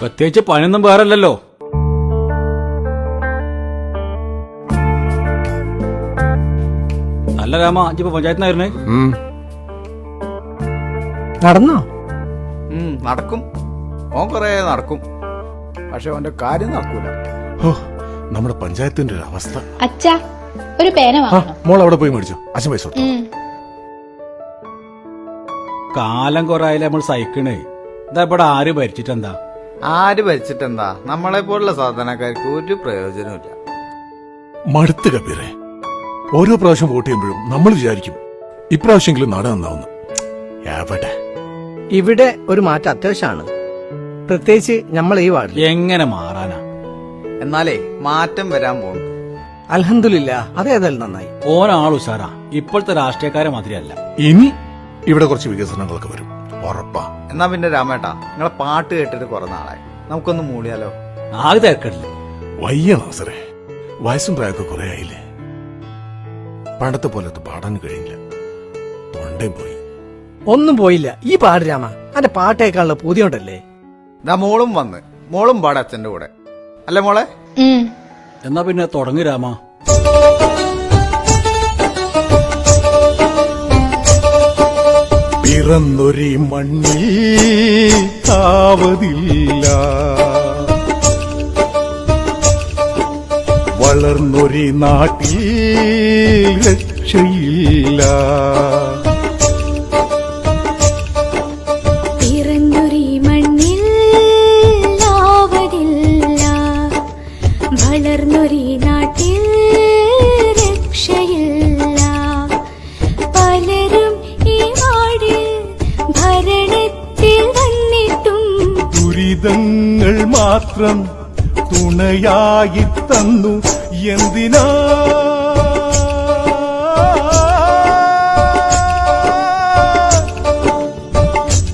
പ്രത്യേകിച്ച് പണിയൊന്നും വേറല്ലോ. അല്ല രാമ, ഇപ്പൊ പഞ്ചായത്തിനായിരുന്നേ? നടന്നോ? നടക്കും, ഓൻ കൊറേ നടക്കും, പക്ഷെ അവന്റെ കാര്യം നടക്കൂല. നമ്മുടെ പഞ്ചായത്തിന്റെ ഒരു അവസ്ഥ. അച്ഛാ, ഒരു പേന വാങ്ങണം. മോൾ അവിടെ പോയി മേടിച്ചു, അച്ഛൻ പൈസ കൊടുത്തു. കാലം കൊറേ നമ്മൾ സഹിക്കണേ. ഇതാ ഇവിടെ ആര് ഭരിച്ചിട്ടെന്താ? ആര് ഭരിച്ചിട്ടെന്താ? നമ്മളെ പോലുള്ള സാധാരണക്കാർക്ക് ഒരു പ്രയോജനമില്ല. മടുത്ത് കബീറെ, ഓരോ പ്രാവശ്യം വോട്ട് ചെയ്യുമ്പോഴും നമ്മൾ വിചാരിക്കും ഇപ്രാവശ്യമെങ്കിലും നാട് നന്നാവുന്നു. എവിടെ? ഇവിടെ ഒരു മാറ്റം അത്യാവശ്യമാണ്, പ്രത്യേകിച്ച് നമ്മൾ ഈ വാർഡിൽ. എങ്ങനെ മാറാനാ? എന്നാലേ മാറ്റം വരാൻ പോകുന്നു. അൽഹംദുലില്ലാ, അതേതായാലും നന്നായി. ഓനാൾ ഉഷാറാ, ഇപ്പോഴത്തെ രാഷ്ട്രീയക്കാരെ മാതിരിയല്ല. ഇനി ഇവിടെ കുറച്ച് വികസനങ്ങളൊക്കെ വരും, ഉറപ്പാ. എന്നാ പിന്നെ രാമേട്ടാ, നിങ്ങളെ പാട്ട് കേട്ടിട്ട് കുറെ നാളായി, നമുക്കൊന്ന് മൂളിയാലോ? ആകെ തിരക്കടില്ലേ? വയ്യ നാസറേ, വയസ്സും പ്രായമൊക്കെ കുറെ ആയില്ലേ. പണ്ടത്തെ പോലത്തെ പാടാൻ കഴിയില്ല, തൊണ്ടേ പോയി. ഒന്നും പോയില്ല, ഈ പാട് രാമ. അന്റെ പാട്ടേക്കാളുള്ള പൂതിയോണ്ടല്ലേ. ഇതാ മോളും വന്ന്, മോളും പാടെ അച്ഛന്റെ കൂടെ, അല്ലേ മോളെ? എന്നാ പിന്നെ തുടങ്ങി രാമ. പിറന്നൊരു മണ്ണിൽ താവതില്ല, വളർന്നൊരു നാട്ടിൽ രക്ഷയില്ല. പിറന്നൊരു മണ്ണിൽ താവതില്ല, വളർന്നൊരു നാട്ടിൽ രക്ഷയില്ല. പലരും ഈ നാടിൽ ഭരണത്തിൽ വന്നിട്ടും ദുരിതങ്ങൾ മാത്രം തുണയായി തന്നു. എന്തിനാ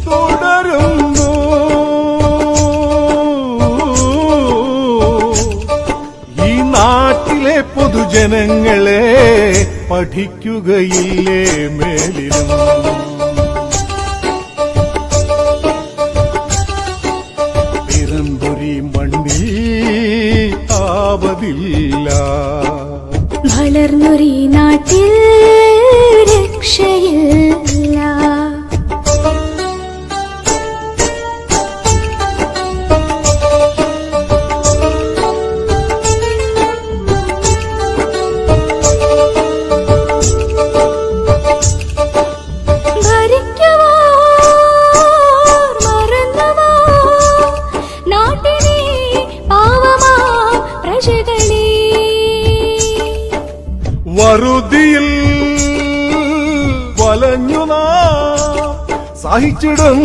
തുടരുന്നു ഈ നാട്ടിലെ പൊതുജനങ്ങളെ? പഠിക്കുകയില്ലേ മേലിലും? പിറന്നൊരു മണ്ണിൽ ആവതില്ല, വളർന്നൊരു നാട്ടിൽ രക്ഷയില്ല. വറുതിയിൽ വലഞ്ഞു നാം സഹിച്ചിടും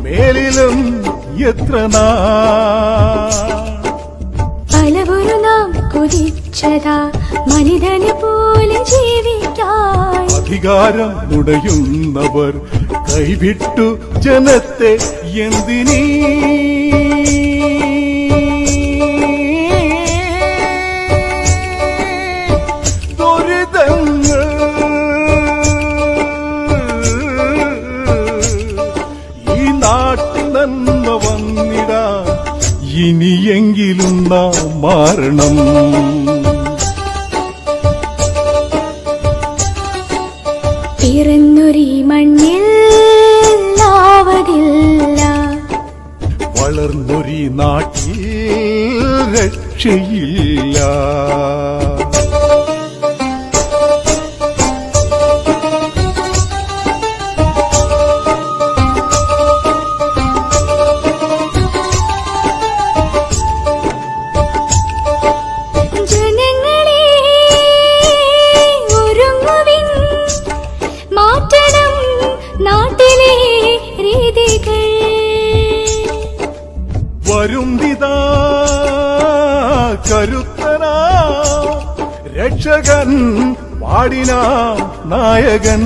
മേലിലും എത്ര പലവരു നാം കൊതിച്ചതാ മനിതനെ പോലെ ജീവിക്കാൻ. അധികാരം നുടയുന്നവർ കൈവിട്ടു ജനത്തെ എന്തിനീ? ഇനിയെങ്കിലും നാം മാറണം. പിറന്നൊരു മണ്ണിൽ ആവതില്ല, വളർന്നൊരു നാട്ടിൽ രക്ഷയില്ല. വരുന്നിതാ കരുത്തനാ രക്ഷകൻ, പാടിനാ നായകൻ.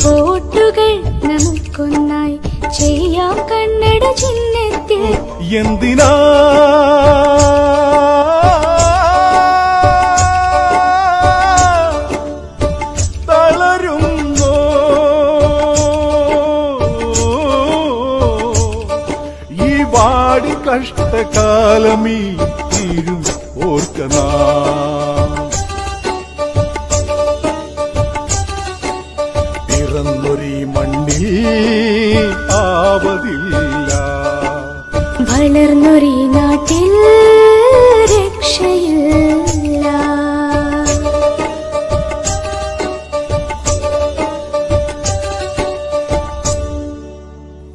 വോട്ടുകൾ നമുക്കൊന്നായി ചെയ്യാം കണ്ണട ചിഹ്നത്തിൽ. എന്തിനാ തളരുന്നോ കഷ്ടകാലമീ തീരും ഓർക്കനാം. പിറന്നൊരീ മണ്ണിൽ ആവതില്ല, വളർന്നൊരീ നാട്ടിൽ രക്ഷയില്ല.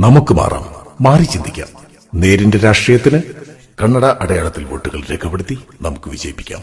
നമുക്ക് മാറാം, മാറി ചിന്തിക്കാം. നേരിന്റെ രാഷ്ട്രീയത്തിന് കണ്ണട അടയാളത്തിൽ വോട്ടുകൾ രേഖപ്പെടുത്തി നമുക്ക് വിജയിപ്പിക്കാം.